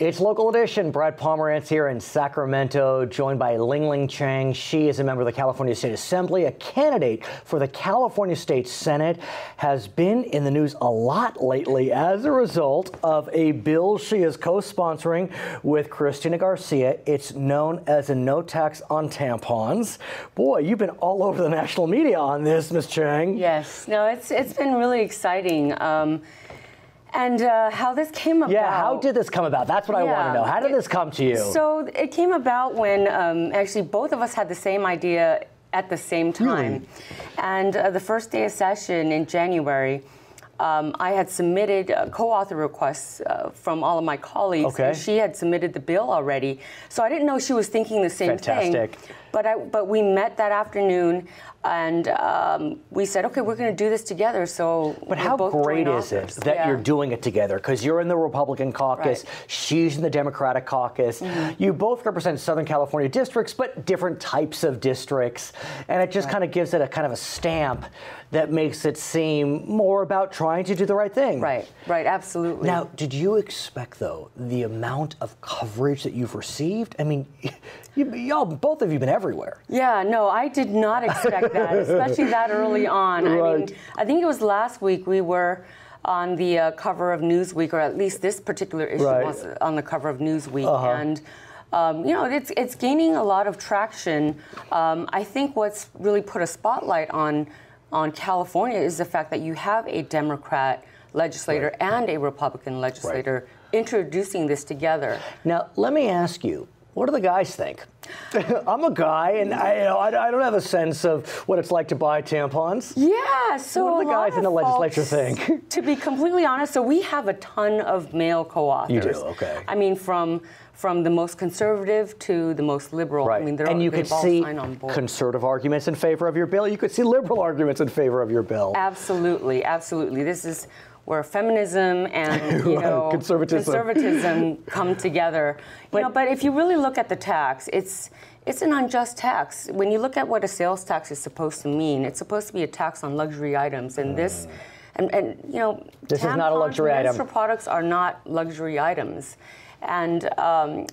It's Local Edition. Brad Pomerance here in Sacramento, joined by Ling-Ling Chang. She is a member of the California State Assembly, a candidate for the California State Senate, has been in the news a lot lately as a result of a bill she is co-sponsoring with Cristina Garcia. It's known as a no tax on tampons. Boy, you've been all over the national media on this, Ms. Chang. Yes. No, it's been really exciting. And how this came about. Yeah, how did this come about? That's what I want to know. How did this come to you? So it came about when actually both of us had the same idea at the same time. Really? And the first day of session in January, I had submitted co-author requests from all of my colleagues. Okay. And she had submitted the bill already. So I didn't know she was thinking the same thing. Fantastic. But we met that afternoon, and we said, okay, we're going to do this together. So, but how great is it that you're doing it together? Because you're in the Republican caucus, right. She's in the Democratic caucus. Mm-hmm. You both represent Southern California districts, but different types of districts, and it just kind of gives it a kind of a stamp that makes it seem more about trying to do the right thing. Right, right, absolutely. Now, did you expect, though, the amount of coverage that you've received? I mean, y'all, both of you have been everywhere. Yeah, no, I did not expect that, especially that early on. Right. I mean, I think it was last week we were on the cover of Newsweek, or at least this particular issue was on the cover of Newsweek. And you know, it's gaining a lot of traction. I think what's really put a spotlight on California is the fact that you have a Democrat legislator and a Republican legislator introducing this together. Now, let me ask you, what do the guys think? I'm a guy, and I don't have a sense of what it's like to buy tampons. Yeah, so what do the guys in the legislature think? To be completely honest, so we have a ton of male co-authors. You do, okay. I mean, from the most conservative to the most liberal. Right. I mean, and you could see conservative arguments in favor of your bill. You could see liberal arguments in favor of your bill. Absolutely, absolutely. This is where feminism and conservatism come together. But if you really look at the tax, it's an unjust tax. When you look at what a sales tax is supposed to mean, it's supposed to be a tax on luxury items, and this, and you know, this is not a luxury item. Menstrual products are not luxury items, and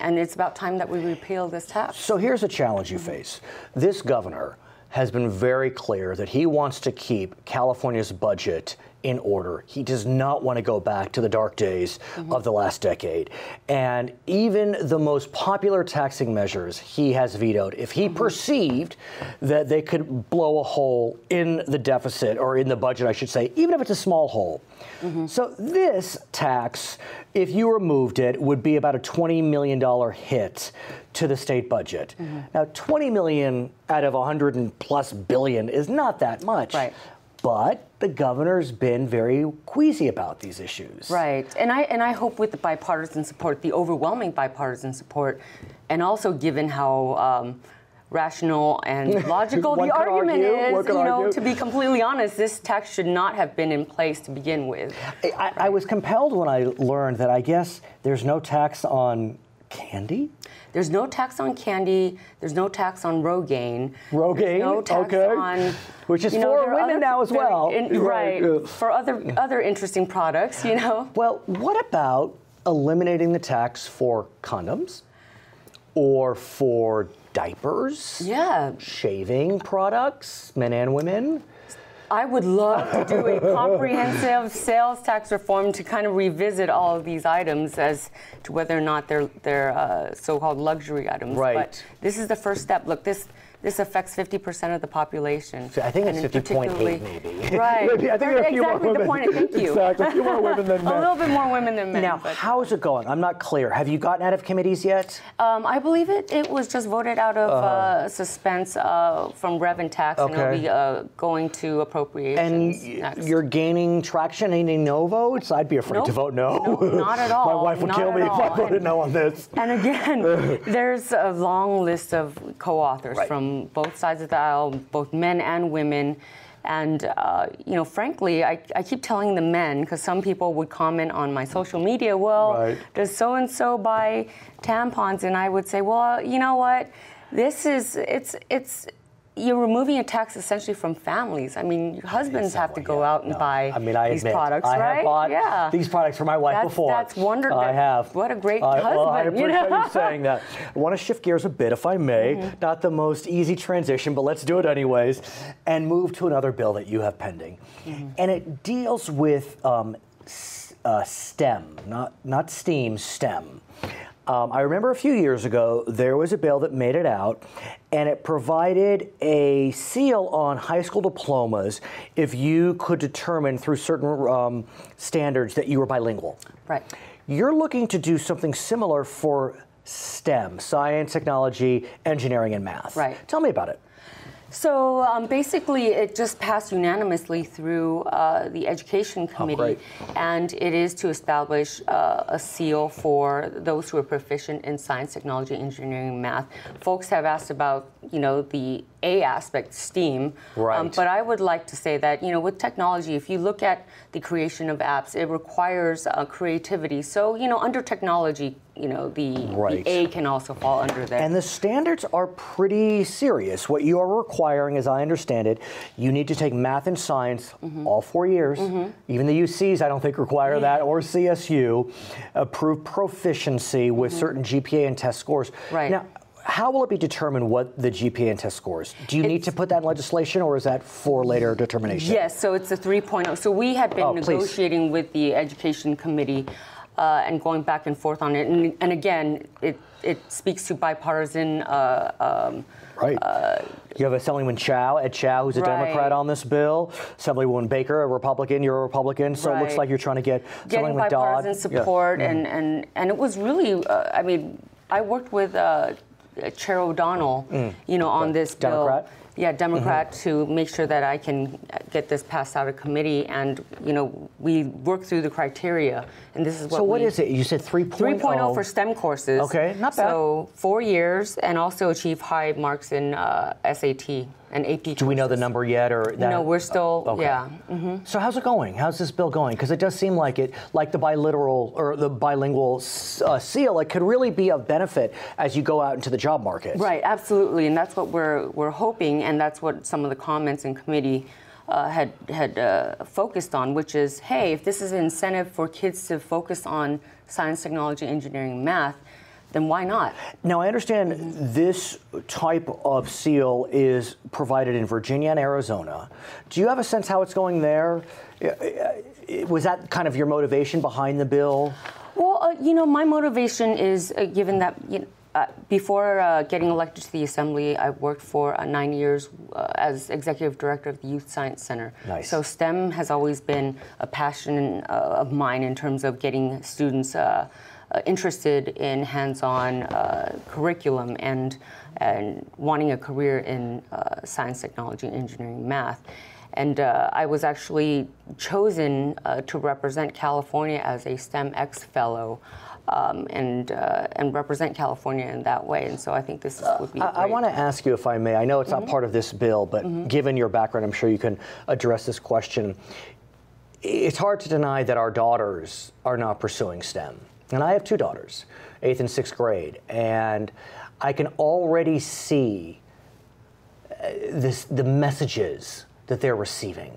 it's about time that we repeal this tax. So here's a challenge you face. This governor has been very clear that he wants to keep California's budget in order. He does not want to go back to the dark days of the last decade. And even the most popular taxing measures he has vetoed if he perceived that they could blow a hole in the deficit, or in the budget, I should say, even if it's a small hole. So this tax, if you removed it, would be about a $20 million hit to the state budget. Now, $20 million out of $100+ billion is not that much. Right. But the governor's been very queasy about these issues. Right, and I hope with the bipartisan support, the overwhelming bipartisan support, and also given how rational and logical the argument is, you know, to be completely honest, this tax should not have been in place to begin with. I was compelled when I learned that I guess there's no tax on candy? There's no tax on candy. There's no tax on Rogaine. Rogaine, no tax on, which is for women now as well. Right, for other interesting products, you know. Well, what about eliminating the tax for condoms or for diapers? Yeah. Shaving products, men and women? I would love to do a comprehensive sales tax reform to kind of revisit all of these items as to whether or not they're so-called luxury items. Right. But this is the first step. Look, this affects 50% of the population. So I think it's 50.8 maybe. Right. Maybe, I think there are a few more women. Thank you. Exactly. A few more women than men. A little bit more women than men. Now, how's it going? I'm not clear. Have you gotten out of committees yet? I believe it was just voted out of suspense from Rev and Tax, and it'll be going to appropriations next. You're gaining traction? Any no votes? I'd be afraid to vote no. No, not at all. My wife would kill me if I voted no on this. And again, there's a long list of co-authors from both sides of the aisle, both men and women. And, you know, frankly, I keep telling the men, because some people would comment on my social media, well, does so-and-so buy tampons? And I would say, well, you know what? This is, you're removing a tax essentially from families. I mean, husbands have to go out and buy these products, right? I have bought these products for my wife before. That's wonderful. I have. What a great husband. Well, I appreciate you saying that. I want to shift gears a bit, if I may. Not the most easy transition, but let's do it anyways, and move to another bill that you have pending. And it deals with STEM, not STEAM, STEM. I remember a few years ago, there was a bill that made it out, and it provided a seal on high school diplomas if you could determine through certain standards that you were bilingual. Right. You're looking to do something similar for STEM, science, technology, engineering, and math. Right. Tell me about it. So basically, it just passed unanimously through the Education Committee, and it is to establish a seal for those who are proficient in science, technology, engineering, and math. Folks have asked about, the A aspect, STEAM, but I would like to say that, with technology, if you look at the creation of apps, it requires creativity. So, under technology, the A can also fall under that. And the standards are pretty serious. What you are requiring, as I understand it, you need to take math and science all 4 years. Even the UCs, I don't think, require that, or CSU. Prove proficiency with certain GPA and test scores. Right. Now, how will it be determined what the GPA and test scores? Do you need to put that in legislation, or is that for later determination? Yes, so it's a 3.0. So we had been negotiating with the Education Committee and going back and forth on it. And again, it speaks to bipartisan. You have Assemblywoman Ed Chow, who's a Democrat on this bill. Assemblywoman Baker, a Republican. You're a Republican, so it looks like you're trying to get bipartisan support, and it was really. I mean, I worked with Chair O'Donnell, on this bill. Democrat? Yeah, Democrat, to make sure that I can get this passed out of committee, and we work through the criteria, and this is what. So what is it? You said 3.0. 3.0 for STEM courses. Okay, not bad. So 4 years, and also achieve high marks in SAT and AP. Do we know the number yet, or that? No, we're still So how's it going? How's this bill going? Because it does seem like the bilateral or the bilingual seal, it could really be of benefit as you go out into the job market. Right, absolutely, and that's what we're hoping, and that's what some of the comments in committee had focused on, which is, hey, if this is an incentive for kids to focus on science, technology, engineering, math, then why not? Now, I understand this type of seal is provided in Virginia and Arizona. Do you have a sense how it's going there? Was that kind of your motivation behind the bill? Well, my motivation is given that, before getting elected to the Assembly, I worked for 9 years as Executive Director of the Youth Science Center. Nice. So STEM has always been a passion of mine in terms of getting students interested in hands-on curriculum and wanting a career in science, technology, engineering, math. And I was actually chosen to represent California as a STEM X Fellow and represent California in that way. And so I think this would be great. I want to ask you, if I may, I know it's not part of this bill, but given your background, I'm sure you can address this question. It's hard to deny that our daughters are not pursuing STEM. And I have 2 daughters, 8th and 6th grade, and I can already see the messages that they're receiving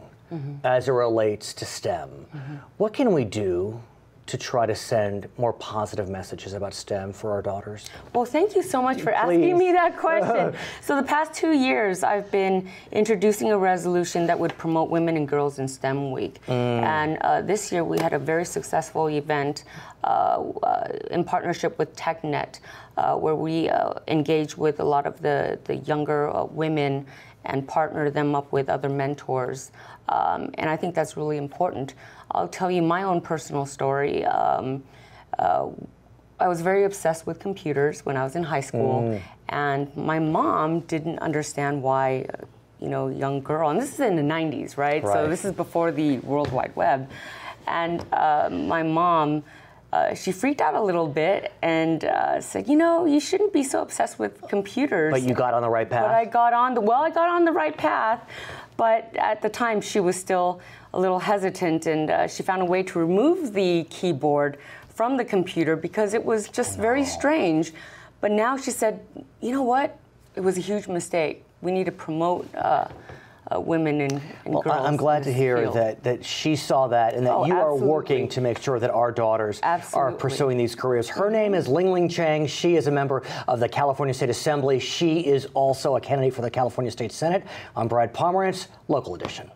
as it relates to STEM. What can we do to try to send more positive messages about STEM for our daughters? Well, thank you so much for asking me that question. So the past 2 years, I've been introducing a resolution that would promote Women and Girls in STEM Week. And this year, we had a very successful event in partnership with TechNet, where we engage with a lot of the younger women and partner them up with other mentors. And I think that's really important. I'll tell you my own personal story. I was very obsessed with computers when I was in high school, and my mom didn't understand why, young girl, and this is in the 90s, right? So this is before the World Wide Web. And my mom, she freaked out a little bit and said, you shouldn't be so obsessed with computers. But you got on the right path? But I got on the right path. But at the time, she was still a little hesitant, and she found a way to remove the keyboard from the computer because it was just very strange. But now she said, you know what? It was a huge mistake. we need to promote women and girls. I'm glad to hear that she saw that and that you are working to make sure that our daughters are pursuing these careers. Her name is Ling-Ling Chang. She is a member of the California State Assembly. She is also a candidate for the California State Senate. I'm Brad Pomerance, Local Edition.